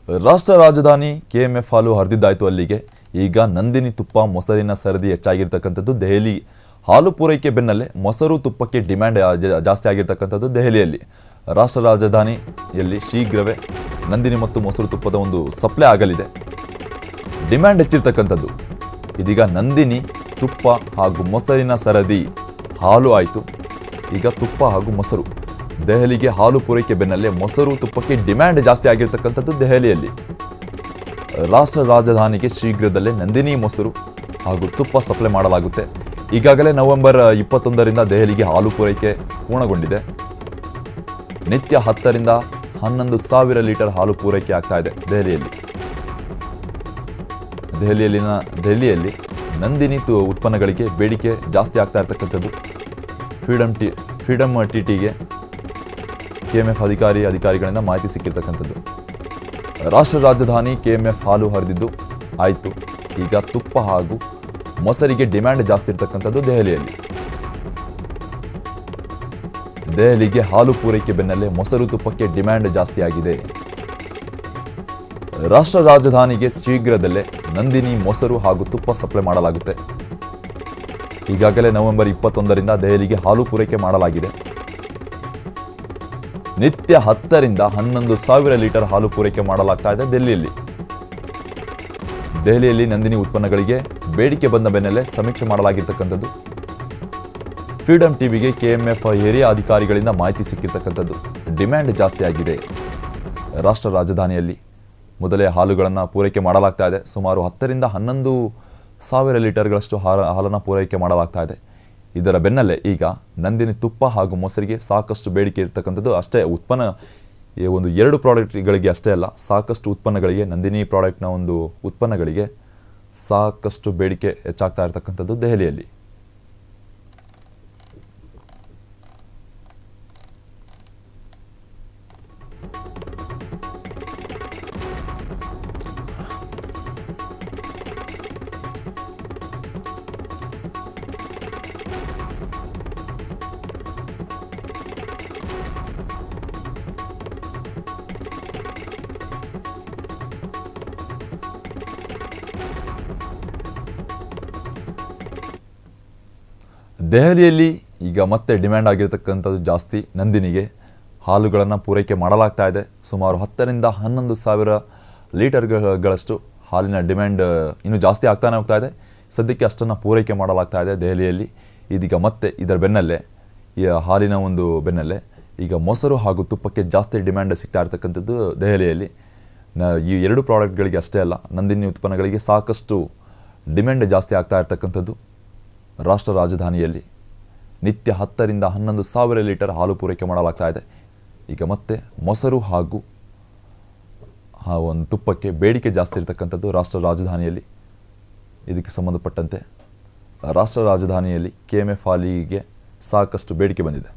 ರಾಷ್ಟ್ರ ರಾಜಧಾನಿ ಕೆಎಂಎಫ್ ಹಾಲು ಹರಿದಿದ್ದಾಯಿತು ಅಲ್ಲಿಗೆ. ಈಗ ನಂದಿನಿ ತುಪ್ಪ ಮೊಸರಿನ ಸರದಿ ಹೆಚ್ಚಾಗಿರ್ತಕ್ಕಂಥದ್ದು ದೆಹಲಿ. ಹಾಲು ಪೂರೈಕೆ ಬೆನ್ನಲ್ಲೇ ಮೊಸರು ತುಪ್ಪಕ್ಕೆ ಡಿಮ್ಯಾಂಡ್ ಜಾಸ್ತಿ ಆಗಿರ್ತಕ್ಕಂಥದ್ದು ದೆಹಲಿಯಲ್ಲಿ. ರಾಷ್ಟ್ರ ರಾಜಧಾನಿಯಲ್ಲಿ ಶೀಘ್ರವೇ ನಂದಿನಿ ಮತ್ತು ಮೊಸರು ತುಪ್ಪದ ಒಂದು ಸಪ್ಲೈ ಆಗಲಿದೆ. ಡಿಮ್ಯಾಂಡ್ ಹೆಚ್ಚಿರ್ತಕ್ಕಂಥದ್ದು. ಇದೀಗ ನಂದಿನಿ ತುಪ್ಪ ಹಾಗೂ ಮೊಸರಿನ ಸರದಿ ಹಾಲು ಆಯಿತು. ಈಗ ತುಪ್ಪ ಹಾಗೂ ಮೊಸರು. ದೆಹಲಿಗೆ ಹಾಲು ಪೂರೈಕೆ ಬೆನ್ನಲ್ಲೇ ಮೊಸರು ತುಪ್ಪಕ್ಕೆ ಡಿಮ್ಯಾಂಡ್ ಜಾಸ್ತಿ ಆಗಿರ್ತಕ್ಕಂಥದ್ದು ದೆಹಲಿಯಲ್ಲಿ. ರಾಷ್ಟ್ರ ರಾಜಧಾನಿಗೆ ಶೀಘ್ರದಲ್ಲೇ ನಂದಿನಿ ಮೊಸರು ಹಾಗೂ ತುಪ್ಪ ಸಪ್ಲೈ ಮಾಡಲಾಗುತ್ತೆ. ಈಗಾಗಲೇ ನವೆಂಬರ್ 21ರಿಂದ ದೆಹಲಿಗೆ ಹಾಲು ಪೂರೈಕೆ ಪೂರ್ಣಗೊಂಡಿದೆ. ನಿತ್ಯ 10ರಿಂದ 11,000 ಲೀಟರ್ ಹಾಲು ಪೂರೈಕೆ ಆಗ್ತಾ ಇದೆ ದೆಹಲಿಯಲ್ಲಿ. ದೆಹಲಿಯಲ್ಲಿ ನಂದಿನಿ ಉತ್ಪನ್ನಗಳಿಗೆ ಬೇಡಿಕೆ ಜಾಸ್ತಿ ಆಗ್ತಾ ಇರ್ತಕ್ಕಂಥದ್ದು. ಫ್ರೀಡಮ್ ಟಿಟಿಗೆ ಕೆಎಂಎಫ್ ಅಧಿಕಾರಿಗಳಿಂದ ಮಾಹಿತಿ ಸಿಕ್ಕಿರ್ತಕ್ಕಂಥದ್ದು. ರಾಷ್ಟ್ರ ರಾಜಧಾನಿ ಕೆಎಂಎಫ್ ಹಾಲು ಹರಿದಿದ್ದು ಆಯಿತು. ಈಗ ತುಪ್ಪ ಹಾಗೂ ಮೊಸರಿಗೆ ಡಿಮ್ಯಾಂಡ್ ಜಾಸ್ತಿ ಇರ್ತಕ್ಕಂಥದ್ದು ದೆಹಲಿಯಲ್ಲಿ. ದೆಹಲಿಗೆ ಹಾಲು ಪೂರೈಕೆ ಬೆನ್ನಲ್ಲೇ ಮೊಸರು ತುಪ್ಪಕ್ಕೆ ಡಿಮ್ಯಾಂಡ್ ಜಾಸ್ತಿ ಆಗಿದೆ. ರಾಷ್ಟ್ರ ರಾಜಧಾನಿಗೆ ಶೀಘ್ರದಲ್ಲೇ ನಂದಿನಿ ಮೊಸರು ಹಾಗೂ ತುಪ್ಪ ಸಪ್ಲೈ ಮಾಡಲಾಗುತ್ತೆ. ಈಗಾಗಲೇ ನವೆಂಬರ್ 21ರಿಂದ ದೆಹಲಿಗೆ ಹಾಲು ಪೂರೈಕೆ ಮಾಡಲಾಗಿದೆ. ನಿತ್ಯ 10ರಿಂದ 11,000 ಲೀಟರ್ ಹಾಲು ಪೂರೈಕೆ ಮಾಡಲಾಗ್ತಾ ಇದೆ ದೆಹಲಿಯಲ್ಲಿ ನಂದಿನಿ ಉತ್ಪನ್ನಗಳಿಗೆ ಬೇಡಿಕೆ ಬಂದ ಬೆನ್ನಲ್ಲೇ ಸಮೀಕ್ಷೆ ಮಾಡಲಾಗಿರ್ತಕ್ಕಂಥದ್ದು. ಫ್ರೀಡಮ್ ಟಿವಿಗೆ ಕೆಎಂಎಫ್ ಹಿರಿಯ ಅಧಿಕಾರಿಗಳಿಂದ ಮಾಹಿತಿ ಸಿಕ್ಕಿರ್ತಕ್ಕಂಥದ್ದು. ಡಿಮ್ಯಾಂಡ್ ಜಾಸ್ತಿ ಆಗಿದೆ. ರಾಷ್ಟ್ರ ರಾಜಧಾನಿಯಲ್ಲಿ ಮೊದಲೇ ಹಾಲುಗಳನ್ನು ಪೂರೈಕೆ ಮಾಡಲಾಗ್ತಾ ಇದೆ. ಸುಮಾರು 10ರಿಂದ 11,000 ಲೀಟರ್ಗಳಷ್ಟು ಹಾಲನ್ನು ಪೂರೈಕೆ ಮಾಡಲಾಗ್ತಾ ಇದೆ. ಇದರ ಬೆನ್ನಲ್ಲೇ ಈಗ ನಂದಿನಿ ತುಪ್ಪ ಹಾಗೂ ಮೊಸರಿಗೆ ಸಾಕಷ್ಟು ಬೇಡಿಕೆ ಇರತಕ್ಕಂಥದ್ದು. ಅಷ್ಟೇ ಒಂದು 2 ಪ್ರಾಡಕ್ಟ್ಗಳಿಗೆ ಅಷ್ಟೇ ಅಲ್ಲ, ಸಾಕಷ್ಟು ಉತ್ಪನ್ನಗಳಿಗೆ, ನಂದಿನಿ ಪ್ರಾಡಕ್ಟ್ನ ಒಂದು ಉತ್ಪನ್ನಗಳಿಗೆ ಸಾಕಷ್ಟು ಬೇಡಿಕೆ ಹೆಚ್ಚಾಗ್ತಾ ಇರತಕ್ಕಂಥದ್ದು ದೆಹಲಿಯಲ್ಲಿ. ದೆಹಲಿಯಲ್ಲಿ ಈಗ ಮತ್ತೆ ಡಿಮ್ಯಾಂಡ್ ಆಗಿರ್ತಕ್ಕಂಥದ್ದು ಜಾಸ್ತಿ. ನಂದಿನಿಗೆ ಹಾಲುಗಳನ್ನು ಪೂರೈಕೆ ಮಾಡಲಾಗ್ತಾ ಇದೆ. ಸುಮಾರು 10ರಿಂದ 11,000 ಲೀಟರ್ಗಳಷ್ಟು ಹಾಲಿನ ಡಿಮ್ಯಾಂಡ್ ಇನ್ನೂ ಜಾಸ್ತಿ ಆಗ್ತಾನೆ ಹೋಗ್ತಾ ಇದೆ. ಸದ್ಯಕ್ಕೆ ಅಷ್ಟನ್ನು ಪೂರೈಕೆ ಮಾಡಲಾಗ್ತಾ ಇದೆ ದೆಹಲಿಯಲ್ಲಿ. ಇದೀಗ ಮತ್ತೆ ಇದರ ಬೆನ್ನಲ್ಲೇ, ಈ ಹಾಲಿನ ಒಂದು ಬೆನ್ನಲ್ಲೇ ಈಗ ಮೊಸರು ಹಾಗೂ ತುಪ್ಪಕ್ಕೆ ಜಾಸ್ತಿ ಡಿಮ್ಯಾಂಡ್ ಸಿಗ್ತಾ ಇರ್ತಕ್ಕಂಥದ್ದು ದೆಹಲಿಯಲ್ಲಿ. ಈ 2 ಪ್ರಾಡಕ್ಟ್ಗಳಿಗೆ ಅಷ್ಟೇ ಅಲ್ಲ, ನಂದಿನಿ ಉತ್ಪನ್ನಗಳಿಗೆ ಸಾಕಷ್ಟು ಡಿಮ್ಯಾಂಡ್ ಜಾಸ್ತಿ ಆಗ್ತಾ ಇರ್ತಕ್ಕಂಥದ್ದು. ರಾಷ್ಟ್ರ ರಾಜಧಾನಿಯಲ್ಲಿ ನಿತ್ಯ 10ರಿಂದ 11,000 ಲೀಟರ್ ಹಾಲು ಪೂರೈಕೆ ಮಾಡಲಾಗ್ತಾ ಇದೆ. ಈಗ ಮತ್ತೆ ಮೊಸರು ಹಾಗೂ ಒಂದು ತುಪ್ಪಕ್ಕೆ ಬೇಡಿಕೆ ಜಾಸ್ತಿ ಇರತಕ್ಕಂಥದ್ದು ರಾಷ್ಟ್ರ ರಾಜಧಾನಿಯಲ್ಲಿ. ಇದಕ್ಕೆ ಸಂಬಂಧಪಟ್ಟಂತೆ ರಾಷ್ಟ್ರ ರಾಜಧಾನಿಯಲ್ಲಿ ಕೆಎಂಎಫ್ ಹಾಲಿಗೆ ಸಾಕಷ್ಟು ಬೇಡಿಕೆ ಬಂದಿದೆ.